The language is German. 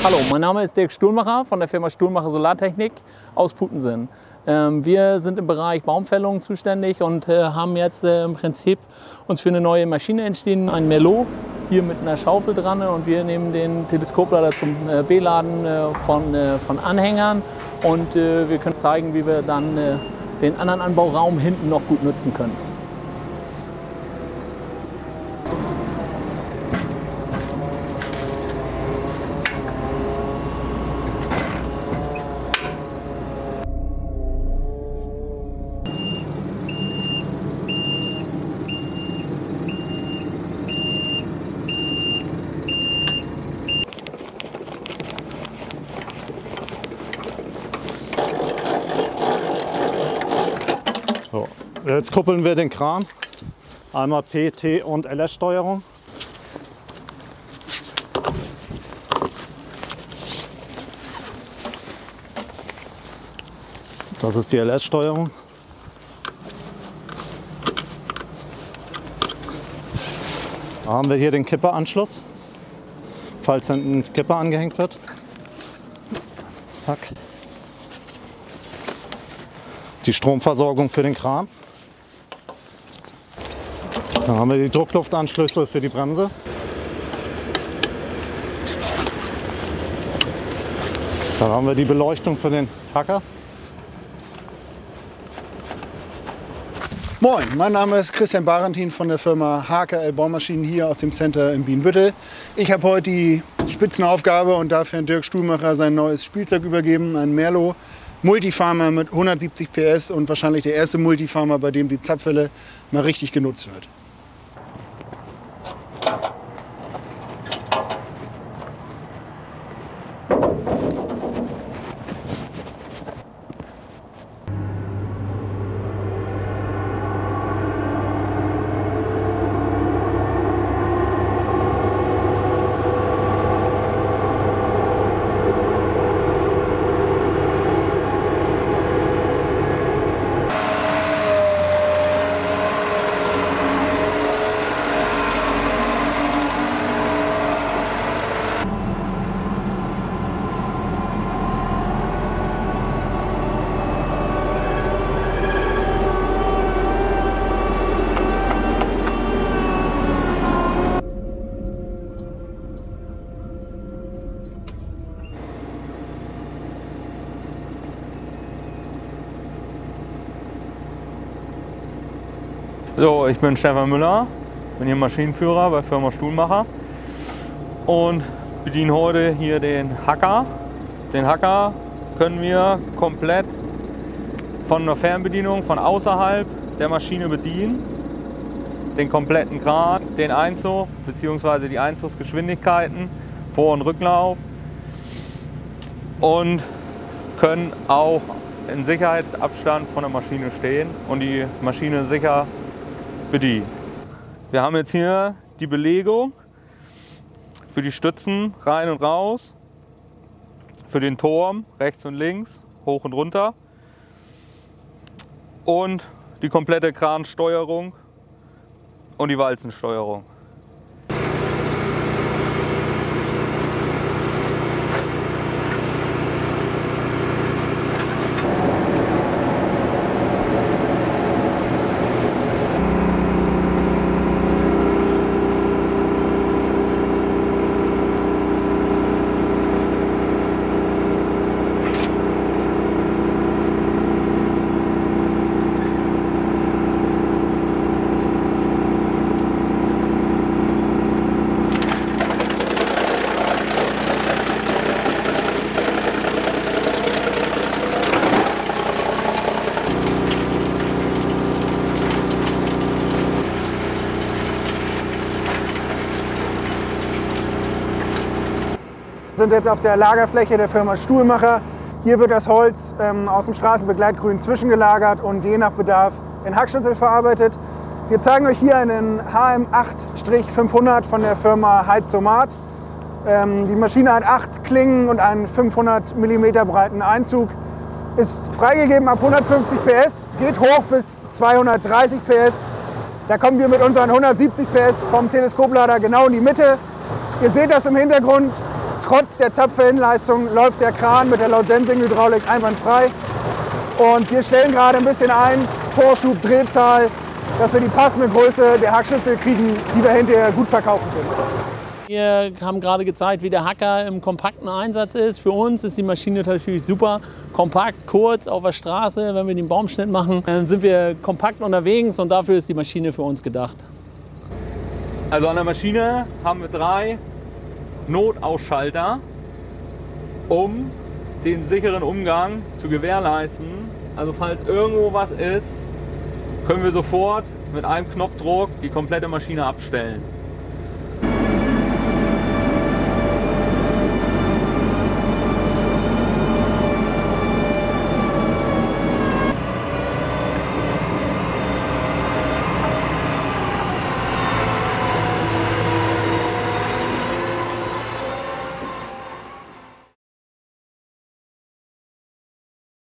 Hallo, mein Name ist Dirk Stuhlmacher von der Firma Stuhlmacher Solartechnik aus Putensen. Wir sind im Bereich Baumfällung zuständig und haben jetzt im Prinzip uns für eine neue Maschine entschieden, ein Merlot, hier mit einer Schaufel dran, und wir nehmen den Teleskoplader zum Beladen von Anhängern, und wir können zeigen, wie wir dann den anderen Anbauraum hinten noch gut nutzen können. So, jetzt kuppeln wir den Kran. Einmal P, T und LS-Steuerung. Das ist die LS-Steuerung. Da haben wir hier den Kipperanschluss, falls ein Kipper angehängt wird. Zack. Die Stromversorgung für den Kran. Dann haben wir die Druckluftanschlüsse für die Bremse. Dann haben wir die Beleuchtung für den Hacker. Moin, mein Name ist Christian Barentin von der Firma HKL Baumaschinen hier aus dem Center in Bienenbüttel. Ich habe heute die Spitzenaufgabe und darf Herrn Dirk Stuhlmacher sein neues Spielzeug übergeben, ein Merlot Multifarmer mit 170 PS und wahrscheinlich der erste Multifarmer, bei dem die Zapfwelle mal richtig genutzt wird. So, ich bin Stefan Müller, bin hier Maschinenführer bei Firma Stuhlmacher und bediene heute hier den Hacker. Den Hacker können wir komplett von einer Fernbedienung von außerhalb der Maschine bedienen. Den kompletten Kran, den Einzug bzw. die Einzugsgeschwindigkeiten, Vor- und Rücklauf, und können auch in Sicherheitsabstand von der Maschine stehen und die Maschine sicher bedienen. Wir haben jetzt hier die Belegung für die Stützen rein und raus, für den Turm rechts und links, hoch und runter, und die komplette Kransteuerung und die Walzensteuerung. Wir sind jetzt auf der Lagerfläche der Firma Stuhlmacher. Hier wird das Holz aus dem Straßenbegleitgrün zwischengelagert und je nach Bedarf in Hackschnitzel verarbeitet. Wir zeigen euch hier einen HM8-500 von der Firma Heizomat. Die Maschine hat 8 Klingen und einen 500 mm breiten Einzug. Ist freigegeben ab 150 PS, geht hoch bis 230 PS. Da kommen wir mit unseren 170 PS vom Teleskoplader genau in die Mitte. Ihr seht das im Hintergrund, trotz der Zapfverhinleistung läuft der Kran mit der Laut-Sensing-Hydraulik einwandfrei. Und wir stellen gerade ein bisschen ein, Vorschub, Drehzahl, dass wir die passende Größe der Hackschütze kriegen, die wir hinterher gut verkaufen können. Wir haben gerade gezeigt, wie der Hacker im kompakten Einsatz ist. Für uns ist die Maschine natürlich super kompakt, kurz auf der Straße. Wenn wir den Baumschnitt machen, dann sind wir kompakt unterwegs und dafür ist die Maschine für uns gedacht. Also an der Maschine haben wir 3 Notausschalter, um den sicheren Umgang zu gewährleisten. Also falls irgendwo was ist, können wir sofort mit einem Knopfdruck die komplette Maschine abstellen.